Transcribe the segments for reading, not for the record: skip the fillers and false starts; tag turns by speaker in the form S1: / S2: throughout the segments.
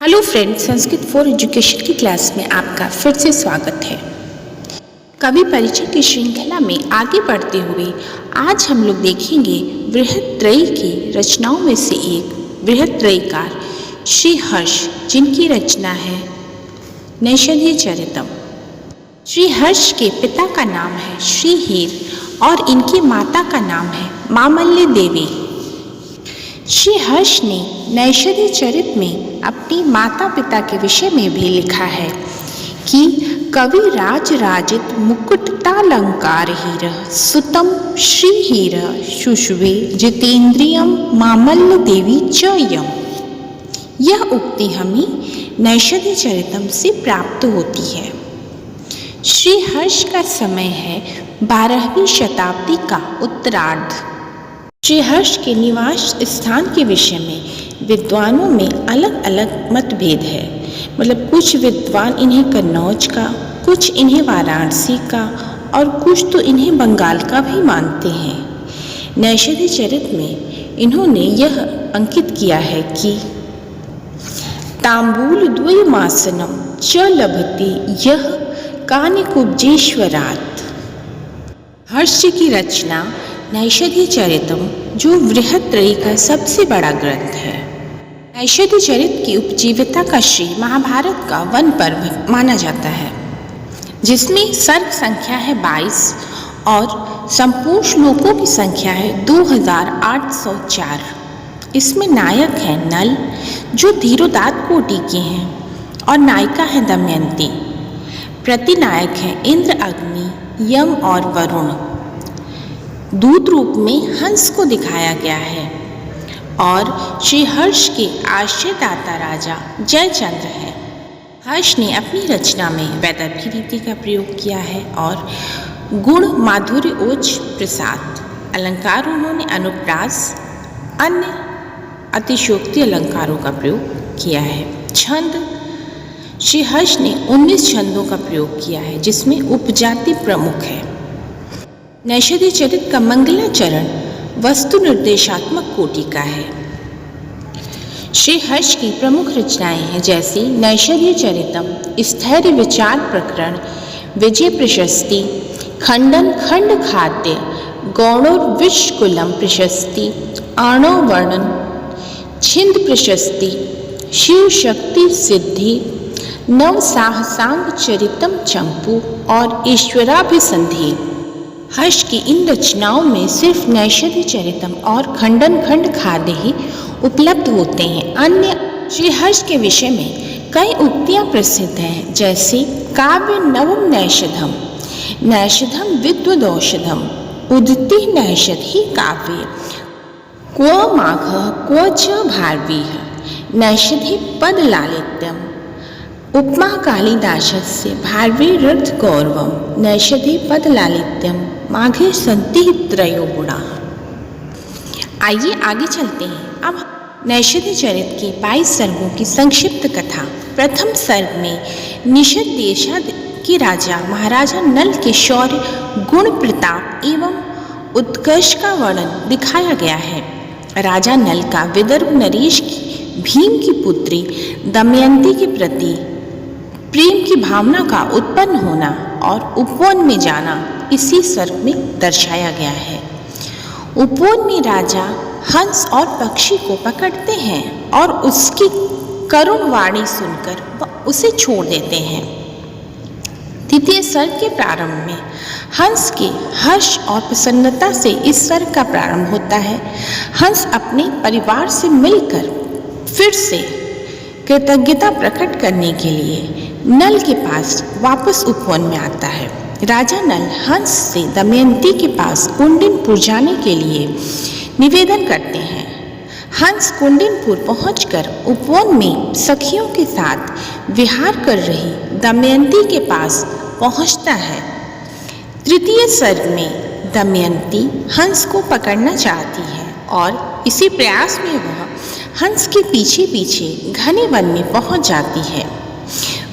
S1: Hello friends, Sanskrit for education की class में आपका फिर से स्वागत है। कवि परिचय की श्रृंखला में आगे बढ़ते हुए आज हम लोग देखेंगे बृहत्त्रयी की रचनाओं में से एक बृहत्त्रयीकार श्री हर्ष, जिनकी रचना है नैषधीयचरितम्। श्री हर्ष के पिता का नाम है श्री हीर और इनकी माता का नाम है मामल्य देवी। श्री हर्ष ने नैषधीयचरित में अपनी माता पिता के विषय में भी लिखा है कि कवि राजराजित मुकुटालंकार हीर सुतम श्री हीर शुश्वे जितेन्द्रियम मामल्य देवी च यम। यह उक्ति हमें नैषधीयचरितम् से प्राप्त होती है। श्री हर्ष का समय है 12वीं शताब्दी का उत्तरार्ध। श्री हर्ष के निवास स्थान के विषय में विद्वानों में अलग अलग मतभेद है। मतलब कुछ विद्वान इन्हें कन्नौज का, कुछ इन्हें वाराणसी का और कुछ तो इन्हें बंगाल का भी मानते हैं। नैषधीयचरित में इन्होंने यह अंकित किया है कि तांबूल द्वयमासनम च लभते यह कानिकुब्जेश्वरात्। हर्ष की रचना नैषधीयचरितम्, जो बृहत्त्रयी का सबसे बड़ा ग्रंथ है। नैषधीयचरित की उपजीविका का श्रेय महाभारत का वन पर्व माना जाता है, जिसमें सर्ग संख्या है 22 और संपूर्ण श्लोकों की संख्या है 2804। इसमें नायक है नल, जो धीरोदात्त कोटि के हैं, और नायिका है दमयंती। प्रतिनायक है इंद्र, अग्नि, यम और वरुण। दूत रूप में हंस को दिखाया गया है और श्री हर्ष के आश्रयदाता राजा जयचंद्र है। हर्ष ने अपनी रचना में वैदर्भी रीति का प्रयोग किया है और गुण, माधुर्य, ओज, प्रसाद अलंकार उन्होंने अनुप्रास, अन्य अतिशयोक्ति अलंकारों का प्रयोग किया है। छंद, श्री हर्ष ने 19 छंदों का प्रयोग किया है, जिसमें उपजाति प्रमुख है। नैषधीयचरित का मंगलाचरण वस्तु निर्देशात्मक कोटि का है। श्री हर्ष की प्रमुख रचनाएं हैं जैसे नैषधीयचरितम्, स्थैर्य विचार प्रकरण, विजय प्रशस्ति, खंडन खंड खाद्य, गौणोर्विशकुलम प्रशस्ति, आणव वर्णन, छिंद प्रशस्ति, शिव शक्ति सिद्धि, नव साहसांग चरितम चंपू और ईश्वराभिसंधि। हर्ष की इन रचनाओं में सिर्फ नैषधीयचरितम् और खंडन खंड खाद्य ही उपलब्ध होते हैं। अन्य श्री हर्ष के विषय में कई उक्तियां प्रसिद्ध हैं, जैसे काव्य नवम नैषधम्, नैषधम् विद्वदौषधम्, उदिति नैषधी काव्ये, क्व माघः क्व च भारवीः, नैषधी पद लालित्यम्, उपमा कालिदासस्य भारवी रथ गौरवम, नैषधी पद लालित्यम, माघे सन्ति त्रयो गुणाः। आइए आगे चलते हैं। अब नैषधीयचरित के 22 सर्गों की संक्षिप्त कथा। प्रथम सर्ग में निषद देशाद के राजा महाराजा नल के शौर्य, गुण, प्रताप एवं उत्कर्ष का वर्णन दिखाया गया है। राजा नल का विदर्भ नरेश की भीम की पुत्री दमयंती के प्रति प्रेम की भावना का उत्पन्न होना और उपवन में जाना इसी सर्ग में दर्शाया गया है। उपवन में राजा हंस और पक्षी को पकड़ते हैं और उसकी करुण वाणी सुनकर वह उसे छोड़ देते हैं। द्वितीय सर्ग के प्रारंभ में हंस के हर्ष और प्रसन्नता से इस सर्ग का प्रारंभ होता है। हंस अपने परिवार से मिलकर फिर से कृतज्ञता प्रकट करने के लिए नल के पास वापस उपवन में आता है। राजा नल हंस से दमयंती के पास कुंडिनपुर जाने के लिए निवेदन करते हैं। हंस कुंडिनपुर पहुंचकर उपवन में सखियों के साथ विहार कर रही दमयंती के पास पहुंचता है। तृतीय सर्ग में दमयंती हंस को पकड़ना चाहती है और इसी प्रयास में वह हंस के पीछे पीछे घने वन में पहुंच जाती है।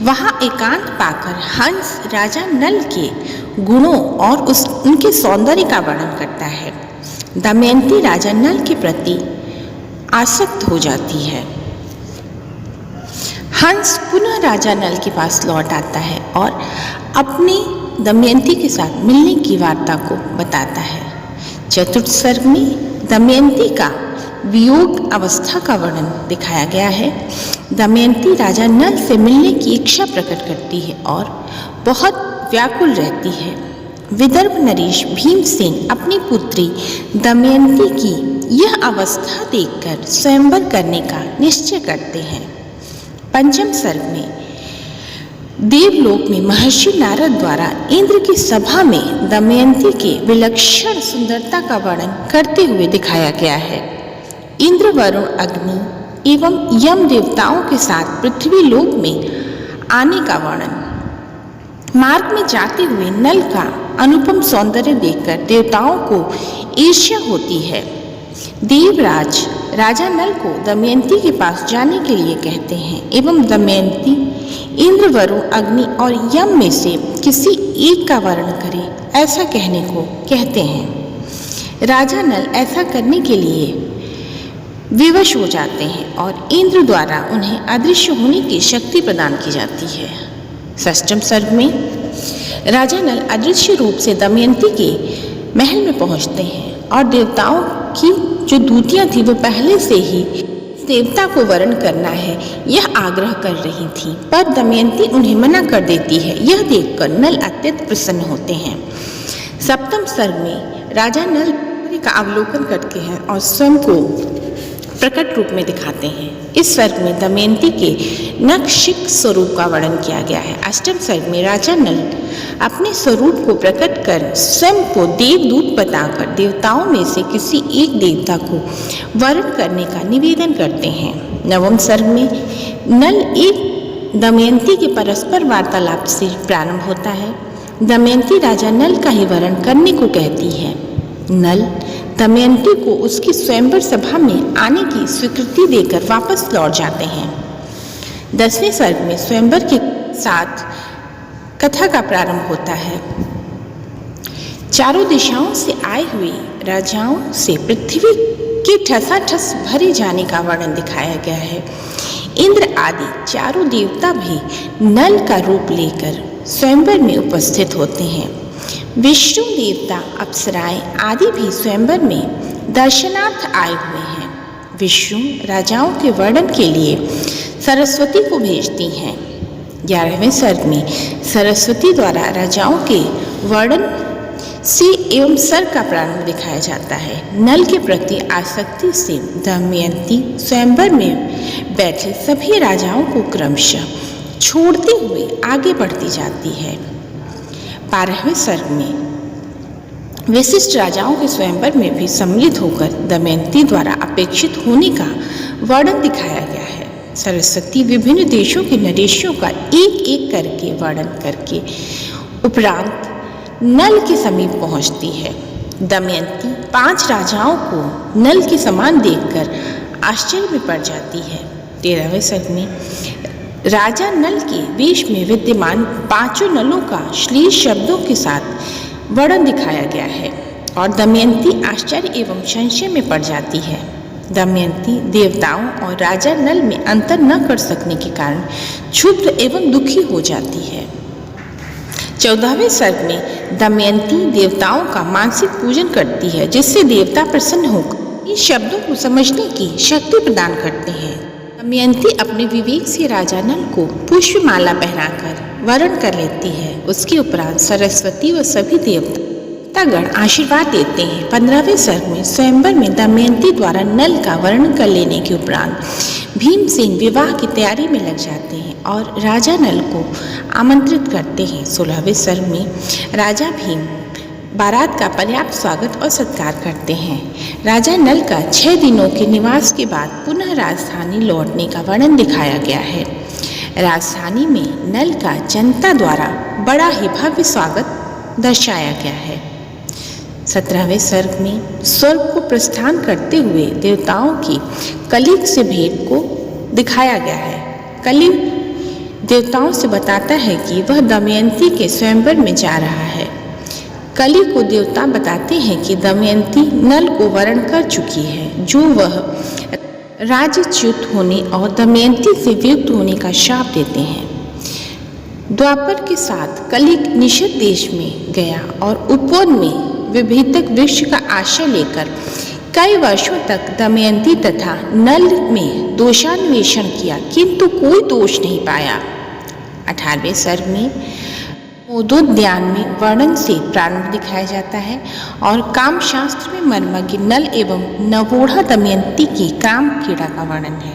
S1: वहां एकांत पाकर हंस राजा नल के गुणों और उनके सौंदर्य का वर्णन करता है। दमयंती राजा नल के प्रति आसक्त हो जाती है। हंस पुनः राजा नल के पास लौट आता है और अपनी दमयंती के साथ मिलने की वार्ता को बताता है। चतुर्थ सर्ग में दमयंती का वियोग अवस्था का वर्णन दिखाया गया है। दमयंती राजा नल से मिलने की इच्छा प्रकट करती है और बहुत व्याकुल रहती है। विदर्भ नरेश भीमसेन अपनी पुत्री दमयंती की यह अवस्था देखकर स्वयंवर करने का निश्चय करते हैं। पंचम सर्ग में देवलोक में महर्षि नारद द्वारा इंद्र की सभा में दमयंती के विलक्षण सुंदरता का वर्णन करते हुए दिखाया गया है। इंद्र, वरुण, अग्नि एवं यम देवताओं के साथ पृथ्वी लोक में आने का वर्णन। मार्ग में जाते हुए नल का अनुपम सौंदर्य देखकर देवताओं को ईर्ष्या होती है। देवराज राजा नल को दमयंती के पास जाने के लिए कहते हैं एवं दमयंती इंद्र, वरुण, अग्नि और यम में से किसी एक का वर्णन करे ऐसा कहने को कहते हैं। राजा नल ऐसा करने के लिए विवश हो जाते हैं और इंद्र द्वारा उन्हें अदृश्य होने की शक्ति प्रदान की जाती है। षष्ठम सर्ग में राजा नल अदृश्य रूप से दमयंती के महल में पहुंचते हैं और देवताओं की जो दूतियां थी वो पहले से ही देवता को वरण करना है यह आग्रह कर रही थी, पर दमयंती उन्हें मना कर देती है। यह देखकर नल अत्यंत प्रसन्न होते हैं। सप्तम सर्ग में राजा नल का अवलोकन करते हैं और स्वयं को प्रकट रूप में दिखाते हैं। इस सर्ग में दमयंती के नखशिख स्वरूप का वर्णन किया गया है। अष्टम सर्ग में राजा नल अपने स्वरूप को प्रकट कर स्वयं को देवदूत बताकर देवताओं में से किसी एक देवता को वरण करने का निवेदन करते हैं। नवम सर्ग में नल एक दमयंती के परस्पर वार्तालाप से प्रारंभ होता है। दमयंती राजा नल का ही वरण करने को कहती है। नल दमयंती को उसकी स्वयंवर सभा में आने की स्वीकृति देकर वापस लौट जाते हैं। 10वें सर्ग में स्वयंवर के साथ कथा का प्रारंभ होता है। चारों दिशाओं से आए हुए राजाओं से पृथ्वी के ठसाठस भरे जाने का वर्णन दिखाया गया है। इंद्र आदि चारों देवता भी नल का रूप लेकर स्वयंवर में उपस्थित होते हैं। विष्णु देवता, अप्सराएं आदि भी स्वयंवर में दर्शनार्थ आए हुए हैं। विष्णु राजाओं के वर्णन के लिए सरस्वती को भेजती हैं। 11वें सर्ग में सरस्वती द्वारा राजाओं के वर्णन से एवं सर्ग का प्रारंभ दिखाया जाता है। नल के प्रति आसक्ति से दमयंती स्वयंवर में बैठे सभी राजाओं को क्रमशः छोड़ते हुए आगे बढ़ती जाती है। 12वें सर्ग में विशिष्ट राजाओं के स्वयंवर में भी सम्मिलित होकर दमयंती द्वारा अपेक्षित होने का वर्णन दिखाया गया है। सरस्वती विभिन्न देशों के नरेशों का एक एक करके वर्णन करके उपरांत नल के समीप पहुंचती है। दमयंती 5 राजाओं को नल के समान देखकर आश्चर्य में पड़ जाती है। 13वें सर्ग में राजा नल के वेश में विद्यमान 5 नलों का श्लील शब्दों के साथ वर्णन दिखाया गया है और दमयंती आश्चर्य एवं संशय में पड़ जाती है। दमयंती देवताओं और राजा नल में अंतर न कर सकने के कारण क्षुब्ध एवं दुखी हो जाती है। 14वें सर्ग में दमयंती देवताओं का मानसिक पूजन करती है, जिससे देवता प्रसन्न होकर इन शब्दों को समझने की शक्ति प्रदान करते हैं। दमयंती अपने विवेक से राजा नल को पुष्पमाला पहनाकर वरण कर लेती है। उसके उपरांत सरस्वती व सभी देवतागण आशीर्वाद देते हैं। 15वें सर्ग में स्वयंवर में दमयंती द्वारा नल का वर्णन कर लेने के उपरांत भीमसेन विवाह की तैयारी में लग जाते हैं और राजा नल को आमंत्रित करते हैं। 16वें सर्ग में राजा भीम बारात का पर्याप्त स्वागत और सत्कार करते हैं। राजा नल का 6 दिनों के निवास के बाद पुनः राजधानी लौटने का वर्णन दिखाया गया है। राजधानी में नल का जनता द्वारा बड़ा ही भव्य स्वागत दर्शाया गया है। 17वें सर्ग में स्वर्ग को प्रस्थान करते हुए देवताओं की कलिग से भेंट को दिखाया गया है। कलिग देवताओं से बताता है कि वह दमयंती के स्वयंवर में जा रहा है। कलि को देवता बताते हैं कि दमयंती नल को वरण कर चुकी है, जो वह राज्यच्युत होने और दमयंती से वियुक्त होने का शाप देते हैं। द्वापर के साथ कली निषद देश में गया और उपवन में विभीतक वृक्ष का आश्रय लेकर कई वर्षों तक दमयंती तथा नल में दोषान्वेषण किया, किंतु कोई दोष नहीं पाया। 18वें सर्ग में मोदोद्यान में वर्णन से प्रारंभ दिखाया जाता है और काम शास्त्र में मर्मज्ञ नल एवं नवोढ़ा दमयंती की काम क्रीड़ा का वर्णन है।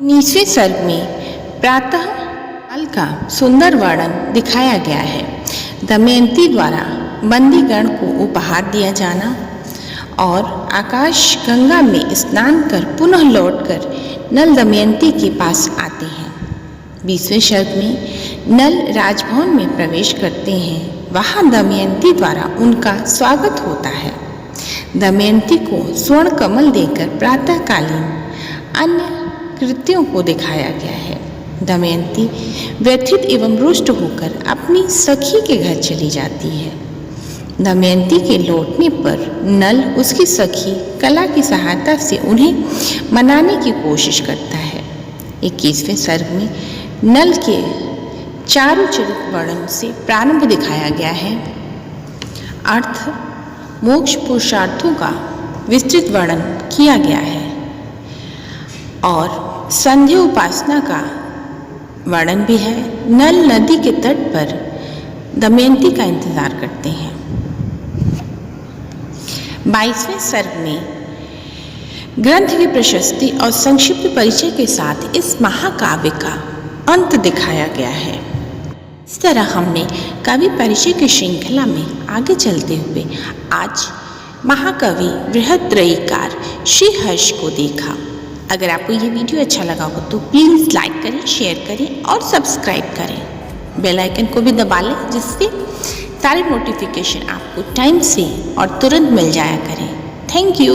S1: 19वें सर्ग में प्रातः काल का सुंदर वर्णन दिखाया गया है। दमयंती द्वारा बंदीगण को उपहार दिया जाना और आकाश गंगा में स्नान कर पुनः लौटकर नल दमयंती के पास आते हैं। 20वें सर्ग में नल राजभवन में प्रवेश करते हैं। वहाँ दमयंती द्वारा उनका स्वागत होता है। दमयंती को स्वर्ण कमल देकर प्रातःकालीन अन्य कृत्यों को दिखाया गया है। दमयंती व्यथित एवं रुष्ट होकर अपनी सखी के घर चली जाती है। दमयंती के लौटने पर नल उसकी सखी कला की सहायता से उन्हें मनाने की कोशिश करता है। 21वें सर्ग में नल के चारु चरित वर्णन से प्रारंभ दिखाया गया है। अर्थ मोक्ष पुरुषार्थों का विस्तृत वर्णन किया गया है और संध्या उपासना का वर्णन भी है। नल नदी के तट पर दमयंती का इंतजार करते हैं। 22वें सर्ग में ग्रंथ की प्रशस्ति और संक्षिप्त परिचय के साथ इस महाकाव्य का अंत दिखाया गया है। इस तरह हमने कवि परिचय की श्रृंखला में आगे चलते हुए आज महाकवि बृहत्त्रयीकार श्री हर्ष को देखा। अगर आपको ये वीडियो अच्छा लगा हो तो प्लीज़ लाइक करें, शेयर करें और सब्सक्राइब करें। बेल आइकन को भी दबा लें जिससे सारे नोटिफिकेशन आपको टाइम से और तुरंत मिल जाया करें। Thank you.